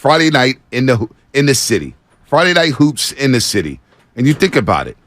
Friday night in the city. Friday night hoops in the city. And you think about it.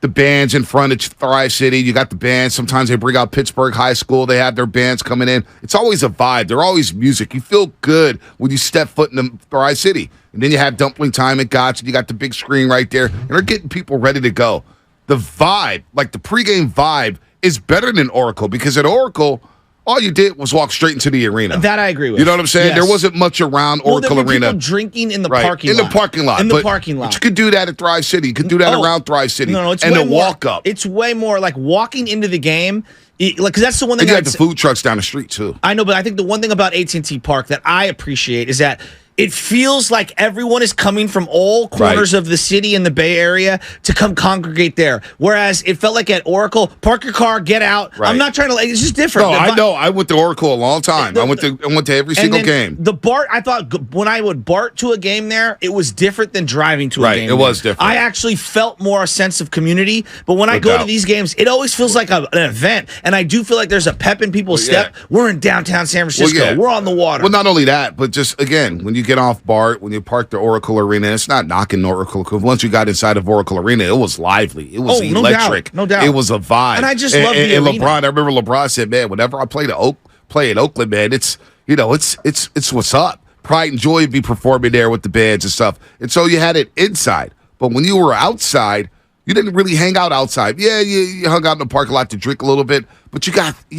The bands in front of Thrive City. You got the bands. Sometimes they bring out Pittsburgh High School. They have their bands coming in. It's always a vibe. They're always music. You feel good when you step foot in the Thrive City. And then you have dumpling time at Gotch, and you got the big screen right there. And they're getting people ready to go. The vibe, like the pregame vibe, is better than Oracle because at Oracle, all you did was walk straight into the arena. That I agree with. You know what I'm saying? Yes. There wasn't much around Oracle there were Arena. People drinking in the right. parking lot. In the parking lot. In the parking lot. But you could do that at Thrive City. You could do that around Thrive City. No, it's and way then more, walk up. It's way more like walking into the game. Because that's the one thing. And you have the food trucks down the street too. I know, but I think the one thing about AT&T Park that I appreciate is that it feels like everyone is coming from all corners of the city and the Bay Area to come congregate there. Whereas it felt like at Oracle, park your car, get out. Right. I'm not trying to it's just different. No, I know. I went to Oracle a long time. I went to every single game. The BART, I thought when I would BART to a game there, it was different than driving to a game. It was different. I actually felt more a sense of community. But when I go to these games, it always feels like an event. And I do feel like there's a pep in people's step. We're in downtown San Francisco. We're on the water. Well, not only that, but just, again, when you get off BART, when you park the Oracle Arena, it's not knocking Oracle, because once you got inside of Oracle Arena, it was lively. It was electric. No doubt. It was a vibe. And I just love the arena. arena. LeBron, I remember LeBron said, man, whenever I play in Oakland, man, it's what's up. Pride and Joy would be performing there with the bands and stuff. And so you had it inside. But when you were outside, you didn't really hang out outside. Yeah, you hung out in the parking lot to drink a little bit, but you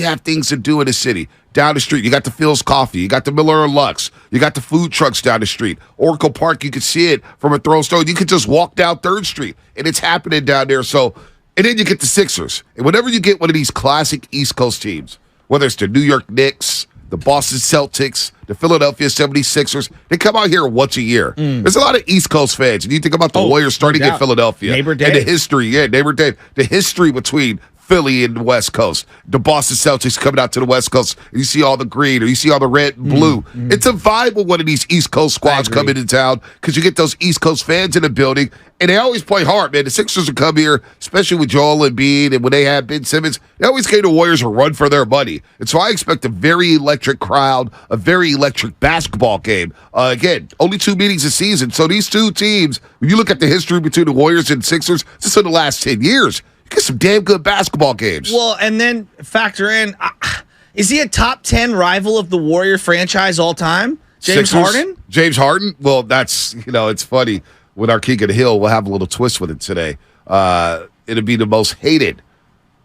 have things to do in the city. Down the street, you got the Phil's Coffee, you got the Miller Lux, you got the food trucks down the street. Oracle Park, you could see it from a throw stone. You could just walk down 3rd Street, and it's happening down there. So, and then you get the Sixers. And whenever you get one of these classic East Coast teams, whether it's the New York Knicks, the Boston Celtics, the Philadelphia 76ers, they come out here once a year. There's a lot of East Coast fans. And you think about the Warriors starting in Philadelphia. Neighbor Dave. And the history, Neighbor Dave. The history between Philly and the West Coast. The Boston Celtics coming out to the West Coast, and you see all the green, or you see all the red and blue. It's a vibe when one of these East Coast squads come into town, because you get those East Coast fans in the building, and they always play hard, man. The Sixers will come here, especially with Joel Embiid, and when they have Ben Simmons, they always came to Warriors to run for their money. And so I expect a very electric crowd, a very electric basketball game. Again, only 2 meetings a season, so these two teams, when you look at the history between the Warriors and Sixers, just in the last 10 years, get some damn good basketball games. Well, and then factor in, is he a top 10 rival of the Warrior franchise all time? James Harden? James Harden? Well, that's, it's funny. With our King of the Hill, we'll have a little twist with it today. It'll be the most hated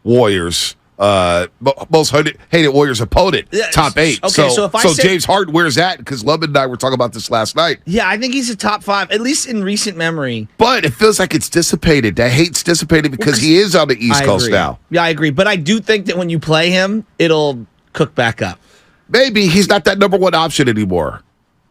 Warriors, hated Warriors opponent, top 8. Okay, so if I say James Harden, where's that? Because Lubin and I were talking about this last night. Yeah, I think he's a top 5, at least in recent memory. But it feels like it's dissipated. That hate's dissipated because he is on the East Coast now. Yeah, I agree. But I do think that when you play him, it'll cook back up. Maybe he's not that number 1 option anymore.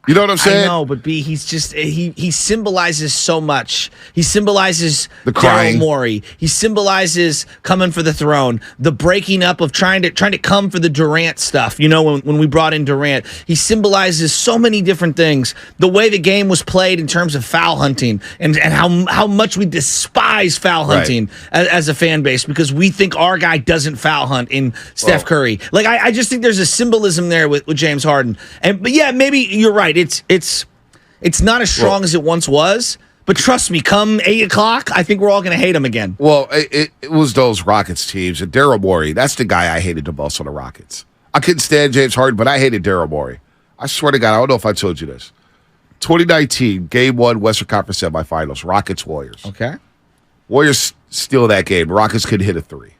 You know what I'm saying? I know, but B, he's just he symbolizes so much. He symbolizes the crying. Daryl Morey. He symbolizes coming for the throne, the breaking up of trying to come for the Durant stuff. When we brought in Durant, he symbolizes so many different things. The way the game was played in terms of foul hunting, and how much we despise foul hunting as a fan base, because we think our guy doesn't foul hunt in Steph Curry. Like I just think there's a symbolism there with James Harden. But yeah, maybe you're right. It's not as strong as it once was, but trust me, come 8 o'clock, I think we're all going to hate him again. Well, it was those Rockets teams, and Daryl Morey, that's the guy I hated the most on the Rockets. I couldn't stand James Harden, but I hated Daryl Morey. I swear to God, I don't know if I told you this. 2019, Game 1, Western Conference semifinals, Rockets-Warriors. Okay. Warriors steal that game. Rockets couldn't hit a 3.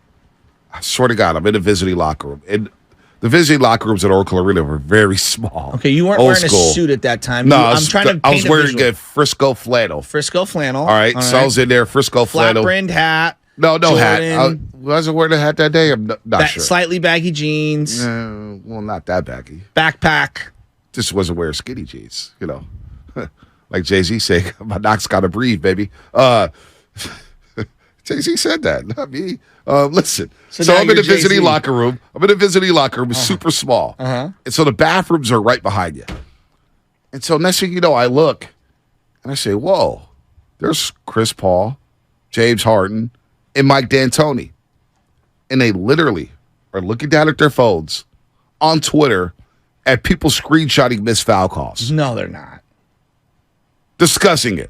I swear to God, I'm in a visiting locker room, and the visiting locker rooms at Oracle Arena were very small. Okay, you weren't wearing a suit at that time. No, I was wearing a Frisco flannel. Frisco flannel. All right, so I was in there, Frisco flannel. Flat-brimmed hat. No Jordan, hat. I wasn't wearing a hat that day. I'm not sure. Slightly baggy jeans. Well, not that baggy. Backpack. Just wasn't wearing skinny jeans, Like Jay-Z said, my knock's got to breathe, baby. Jay-Z said that, not me. Listen, so I'm in a visiting locker room. It's super small. And so the bathrooms are right behind you. And so next thing you know, I look, and I say, whoa, there's Chris Paul, James Harden, and Mike D'Antoni. And they literally are looking down at their phones on Twitter, at people screenshotting missed foul calls, No, they're not. discussing it.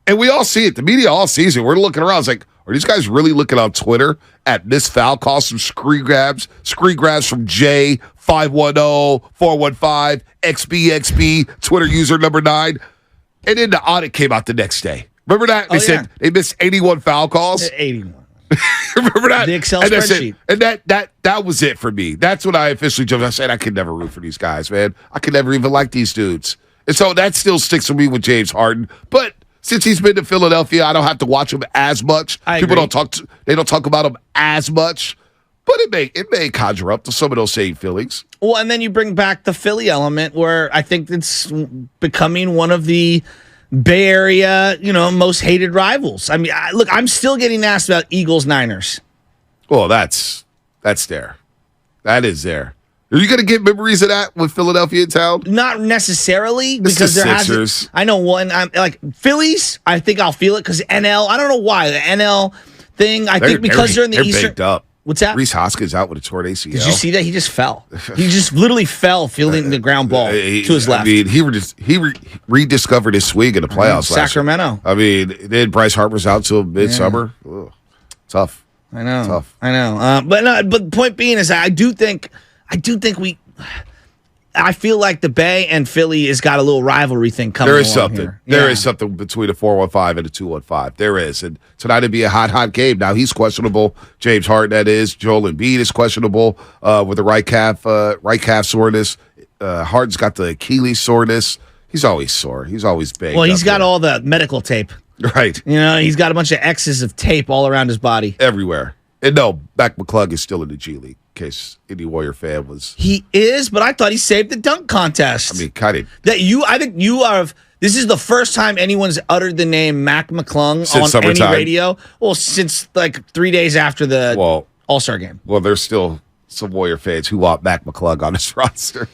And we all see it. The media all sees it. We're looking around. It's like, are these guys really looking on Twitter at missed foul calls, some screen grabs from J510415XBXB, Twitter user number 9. And then the audit came out the next day. Remember that? They said they missed 81 foul calls. 81. Remember that? The Excel and spreadsheet. And that was it for me. That's when I officially jumped. I said I could never root for these guys, man. I could never even like these dudes. And so that still sticks with me with James Harden. But since he's been to Philadelphia, I don't have to watch him as much. People don't talk about him as much. But it may conjure up to some of those same feelings. Well, and then you bring back the Philly element, where I think it's becoming one of the Bay Area, most hated rivals. I mean, look, I'm still getting asked about Eagles-Niners. Well, that's there. That is there. Are you going to get memories of that with Philadelphia in town? Not necessarily, It's because the there Sixers. I know one. I'm like Phillies. I think I'll feel it because NL. I don't know why the NL thing. I think because they're in the Eastern. Baked up. What's that? Reese Hoskins out with a torn ACL. Did you see that? He just fell. He just literally fell, fielding the ground ball to his left. I mean, he rediscovered his swing in the playoffs last year. Sacramento. I mean, then Bryce Harper's out till midsummer. Ugh, tough. I know. Tough. I know. But the point being is, I do think I feel like the Bay and Philly has got a little rivalry thing coming. There is along something. here. There is something between a 415 and a 215. There is. And tonight it'd be a hot game. Now he's questionable. James Harden, that is. Joel Embiid is questionable with the right calf soreness. Harden's got the Achilles soreness. He's always sore. He's always big. Well, he's got all the medical tape. Right. He's got a bunch of X's of tape all around his body. Everywhere. And no, Mac McClung is still in the G League, in case any Warrior fan was. He is, but I thought he saved the dunk contest. I mean, kind of. I think you are. This is the first time anyone's uttered the name Mac McClung Since on any summertime. radio. Well, since like 3 days after the All-Star game. Well, there's still some Warrior fans who want Mac McClung on his roster.